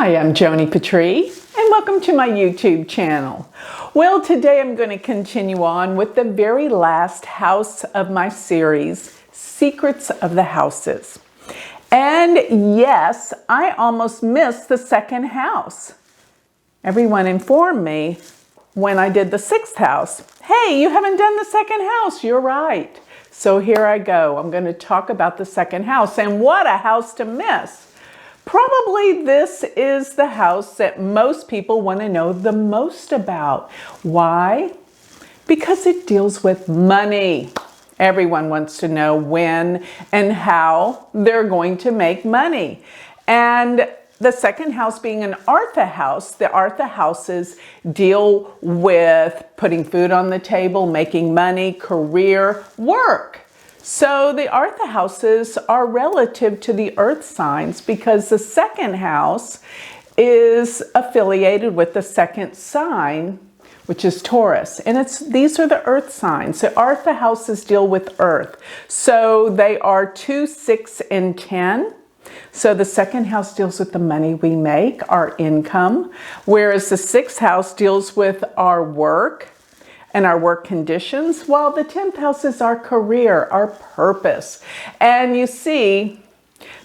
Hi, I'm Joni Patry, and welcome to my YouTube channel. Well, today I'm going to continue on with the very last house of my series, Secrets of the Houses. And yes, I almost missed the second house. Everyone informed me when I did the sixth house, hey, you haven't done the second house. You're right. So here I go. I'm going to talk about the second house, and what a house to miss. Probably this is the house that most people want to know the most about. Why? Because it deals with money. Everyone wants to know when and how they're going to make money. And the second house being an Artha house, the Artha houses deal with putting food on the table, making money, career, work. So the Artha houses are relative to the earth signs because the second house is affiliated with the second sign, which is Taurus. And these are the earth signs. The Artha houses deal with earth. So they are 2, 6, and 10. So the second house deals with the money we make, our income, whereas the sixth house deals with our work and our work conditions, while the 10th house is our career, our purpose. And you see,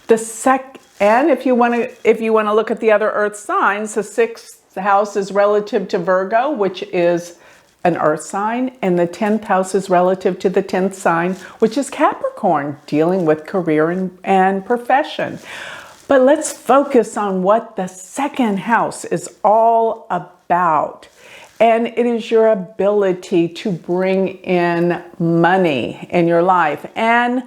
and if you want to look at the other earth signs, the sixth house is relative to Virgo, which is an earth sign, and the 10th house is relative to the 10th sign, which is Capricorn, dealing with career and profession. But let's focus on what the second house is all about. And it is your ability to bring in money in your life. And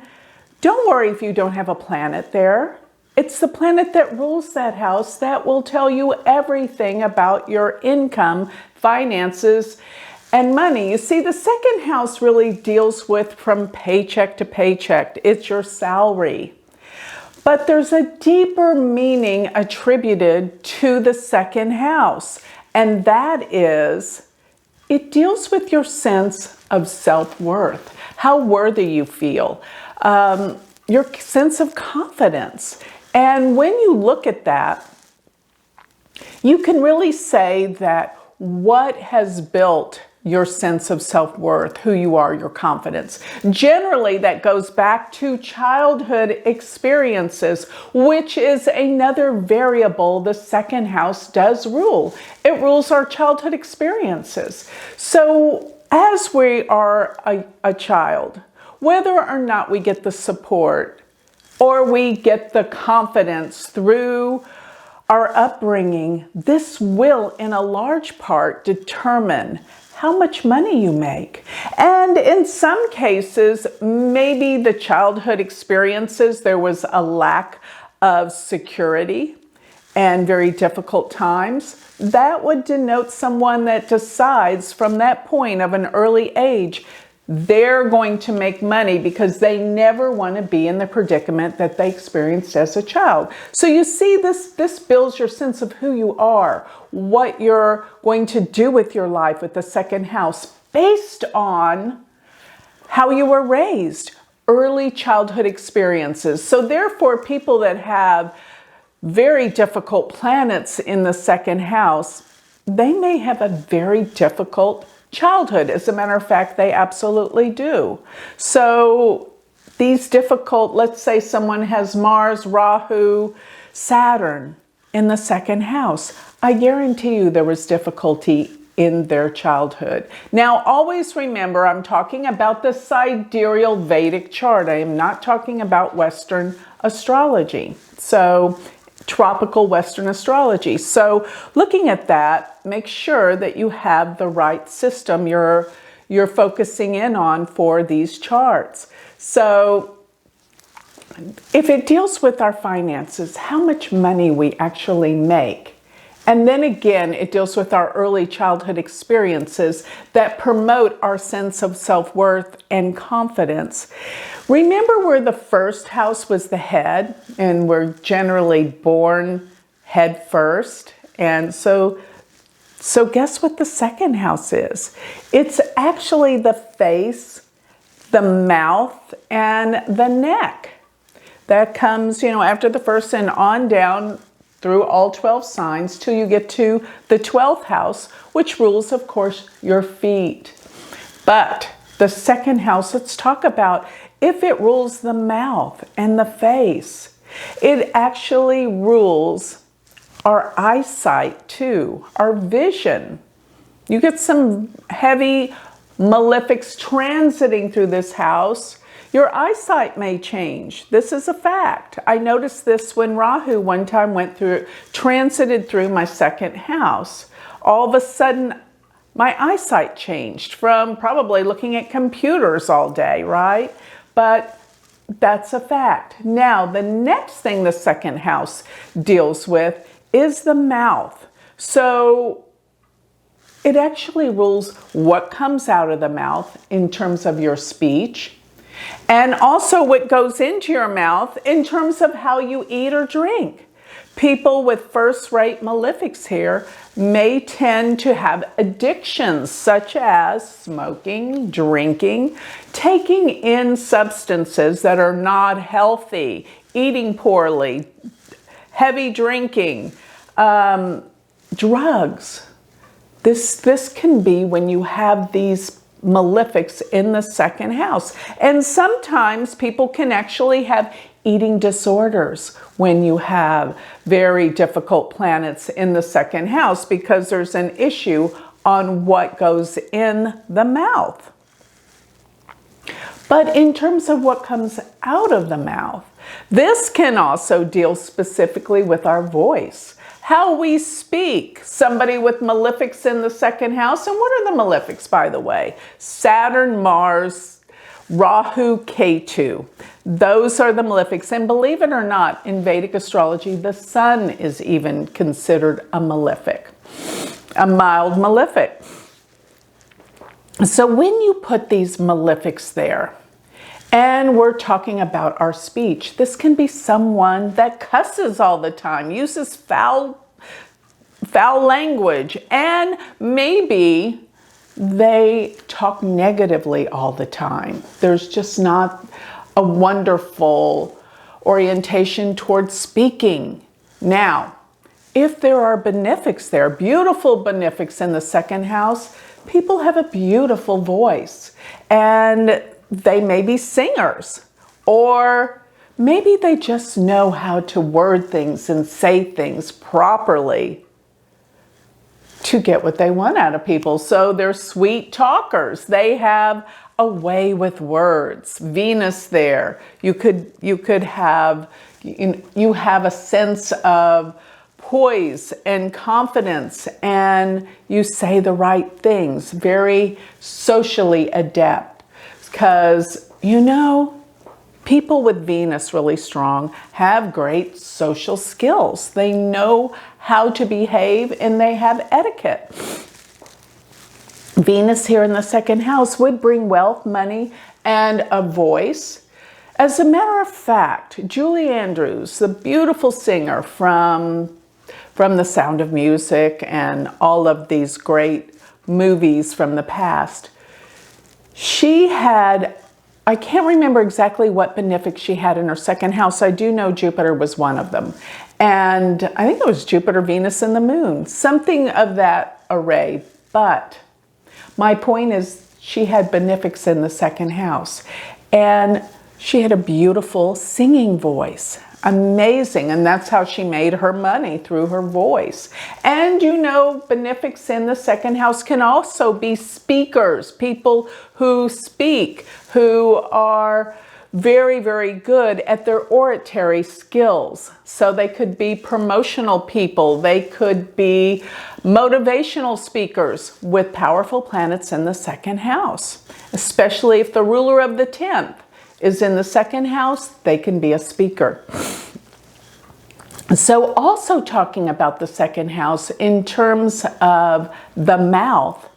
don't worry if you don't have a planet there. It's the planet that rules that house that will tell you everything about your income, finances, and money. You see, the second house really deals with from paycheck to paycheck. It's your salary. But there's a deeper meaning attributed to the second house. And that is, it deals with your sense of self-worth, how worthy you feel, your sense of confidence. And when you look at that, you can really say that what has built your sense of self-worth, who you are, your confidence. Generally, that goes back to childhood experiences, which is another variable the second house does rule. It rules our childhood experiences. So as we are a child, whether or not we get the support or we get the confidence through our upbringing, this will in a large part determine how much money you make. And in some cases, maybe the childhood experiences, there was a lack of security and very difficult times. That would denote someone that decides from that point of an early age, they're going to make money because they never want to be in the predicament that they experienced as a child. So you see, this builds your sense of who you are, what you're going to do with your life with the second house based on how you were raised, early childhood experiences. So therefore, people that have very difficult planets in the second house, they may have a very difficult childhood. As a matter of fact, they absolutely do. So these difficult, let's say someone has Mars, Rahu, Saturn in the second house. I guarantee you there was difficulty in their childhood. Now, always remember, I'm talking about the sidereal Vedic chart. I am not talking about Western astrology. So tropical Western astrology. So looking at that, make sure that you have the right system you're focusing in on for these charts. So if it deals with our finances, how much money we actually make. And then again, it deals with our early childhood experiences that promote our sense of self-worth and confidence. Remember where the first house was the head, and we're generally born head first. And so guess what the second house is? It's actually the face, the mouth, and the neck. That comes, after the first and on down through all 12 signs till you get to the 12th house, which rules, of course, your feet. But the second house, let's talk about if it rules the mouth and the face. It actually rules our eyesight too, our vision. You get some heavy malefics transiting through this house. Your eyesight may change. This is a fact. I noticed this when Rahu one time transited through my second house. All of a sudden, my eyesight changed from probably looking at computers all day, right? But that's a fact. Now, the next thing the second house deals with is the mouth. So it actually rules what comes out of the mouth in terms of your speech, and also what goes into your mouth in terms of how you eat or drink. People with first-rate malefics here may tend to have addictions such as smoking, drinking, taking in substances that are not healthy, eating poorly, heavy drinking, drugs. This can be when you have these malefics in the second house. And sometimes people can actually have eating disorders when you have very difficult planets in the second house because there's an issue on what goes in the mouth. But in terms of what comes out of the mouth, this can also deal specifically with our voice. How we speak. Somebody with malefics in the second house. And what are the malefics, by the way? Saturn, Mars, Rahu, Ketu. Those are the malefics. And believe it or not, in Vedic astrology, the sun is even considered a malefic, a mild malefic. So when you put these malefics there, and we're talking about our speech, this can be someone that cusses all the time, uses foul language, and maybe they talk negatively all the time. There's just not a wonderful orientation towards speaking. Now, if there are benefics there, beautiful benefics in the second house, people have a beautiful voice, and they may be singers, or maybe they just know how to word things and say things properly to get what they want out of people. So they're sweet talkers. They have a way with words. Venus there. You have a sense of poise and confidence, and you say the right things. Very socially adept. Because, people with Venus really strong have great social skills. They know how to behave and they have etiquette. Venus here in the second house would bring wealth, money, and a voice. As a matter of fact, Julie Andrews, the beautiful singer from The Sound of Music and all of these great movies from the past, she had, I can't remember exactly what benefic she had in her second house. I do know Jupiter was one of them. And I think it was Jupiter, Venus, and the moon. Something of that array. But my point is she had benefics in the second house. And she had a beautiful singing voice. Amazing. And that's how she made her money, through her voice. And benefics in the second house can also be speakers, people who speak, who are very, very good at their oratory skills. So they could be promotional people. They could be motivational speakers with powerful planets in the second house, especially if the ruler of the 10th is in the second house, they can be a speaker. So also talking about the second house in terms of the mouth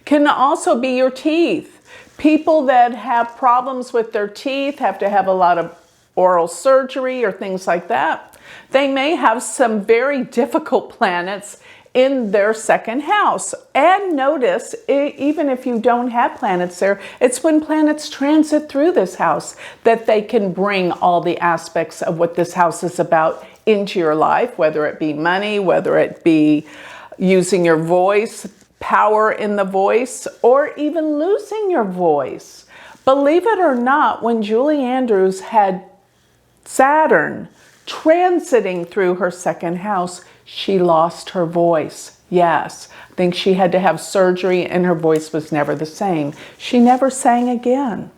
can also be your teeth. People that have problems with their teeth, have to have a lot of oral surgery or things like that. They may have some very difficult planets in their second house. And notice, even if you don't have planets there, it's when planets transit through this house that they can bring all the aspects of what this house is about into your life, whether it be money, whether it be using your voice, power in the voice, or even losing your voice. Believe it or not, when Julie Andrews had Saturn transiting through her second house, she lost her voice. Yes, I think she had to have surgery and her voice was never the same. She never sang again.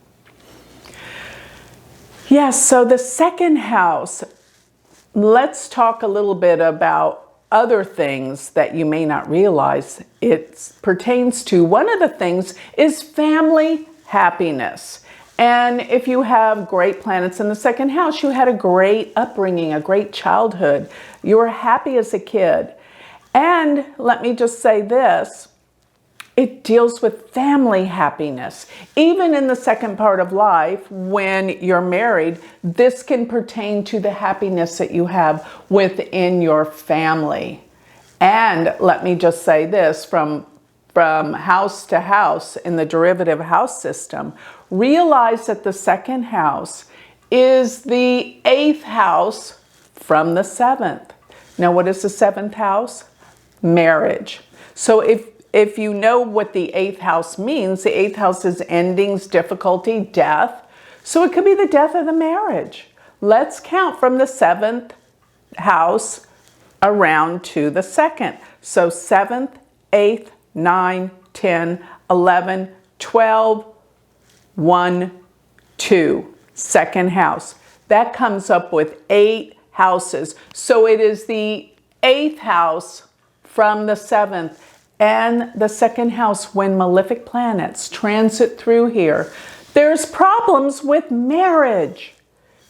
Yes, so the second house, let's talk a little bit about other things that you may not realize it pertains to. One of the things is family happiness. And if you have great planets in the second house, you had a great upbringing, a great childhood. You were happy as a kid. And let me just say this, it deals with family happiness. Even in the second part of life, when you're married, this can pertain to the happiness that you have within your family. And let me just say this, from house to house in the derivative house system, realize that the second house is the 8th house from the 7th. Now, what is the 7th house? Marriage. So if you know what the 8th house means, the 8th house is endings, difficulty, death. So it could be the death of the marriage. Let's count from the 7th house around to the 2nd. So 7th, 8th, 9, 10, 11, 12, 1, 2, second house. That comes up with 8 houses. So it is the 8th house from the 7th and the second house when malefic planets transit through here. There's problems with marriage.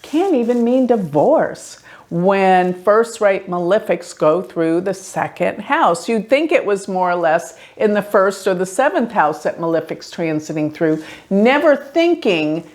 Can't even mean divorce when first-rate malefics go through the second house. You'd think it was more or less in the 1st or the 7th house that malefics transiting through, never thinking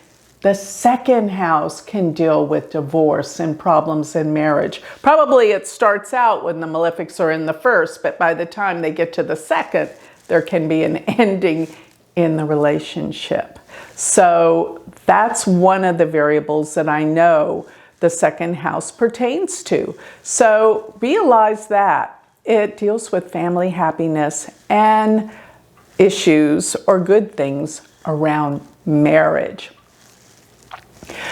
the second house can deal with divorce and problems in marriage. Probably it starts out when the malefics are in the 1st, but by the time they get to the 2nd, there can be an ending in the relationship. So that's one of the variables that I know the second house pertains to. So realize that it deals with family happiness and issues or good things around marriage.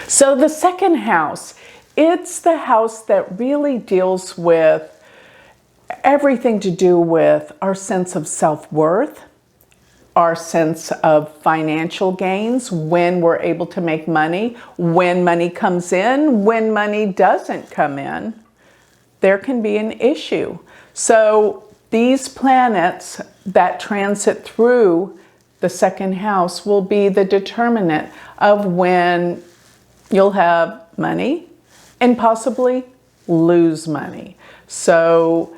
So the second house, it's the house that really deals with everything to do with our sense of self-worth, our sense of financial gains, when we're able to make money, when money comes in, when money doesn't come in, there can be an issue. So these planets that transit through the second house will be the determinant of when you'll have money and possibly lose money. So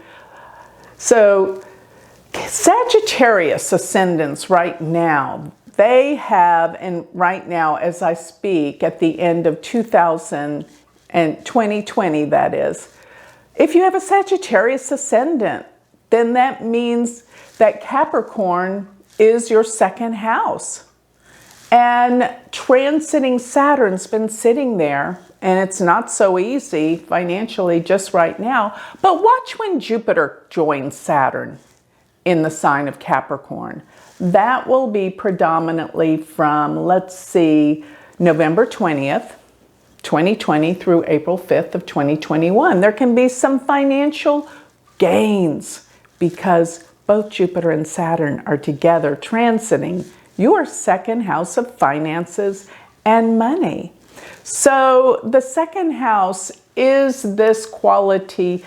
Sagittarius ascendants right now, they have, and right now as I speak, at the end of 2020 that is, if you have a Sagittarius ascendant, then that means that Capricorn is your second house. And transiting Saturn's been sitting there, and it's not so easy financially just right now, but watch when Jupiter joins Saturn in the sign of Capricorn. That will be predominantly from, let's see, November 20th, 2020 through April 5th of 2021. There can be some financial gains because both Jupiter and Saturn are together transiting your second house of finances and money. So the second house is this quality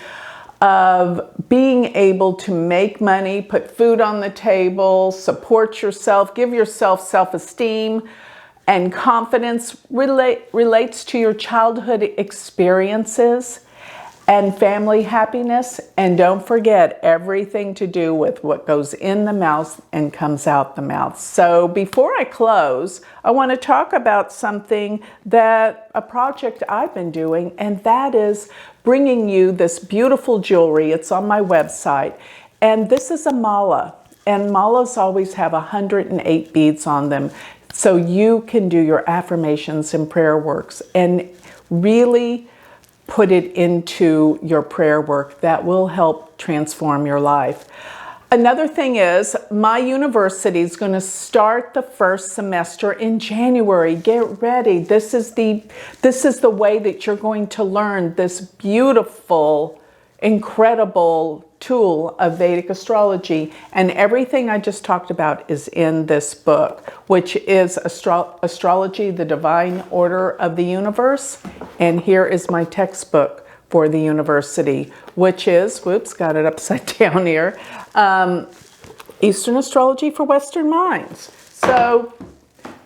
of being able to make money, put food on the table, support yourself, give yourself self-esteem and confidence, relates to your childhood experiences and family happiness. And don't forget, everything to do with what goes in the mouth and comes out the mouth. So before I close, I want to talk about something a project I've been doing, and that is bringing you this beautiful jewelry. It's on my website, And this is a mala. And malas always have 108 beads on them. So you can do your affirmations and prayer works and really put it into your prayer work. That will help transform your life. Another thing is, my university is going to start the first semester in January. Get ready. This is the way that you're going to learn this beautiful, incredible tool of Vedic astrology. And everything I just talked about is in this book, which is Astrology, the Divine Order of the Universe. And here is my textbook for the university, which is, whoops, got it upside down here, Eastern Astrology for Western Minds. So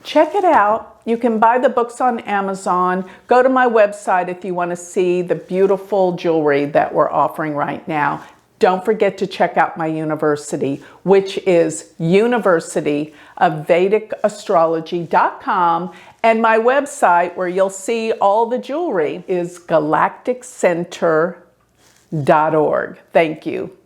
check it out. You can buy the books on Amazon. Go to my website if you want to see the beautiful jewelry that we're offering right now. Don't forget to check out my university, which is University of Vedic Astrology.com. And my website, where you'll see all the jewelry, is galacticcenter.org. Thank you.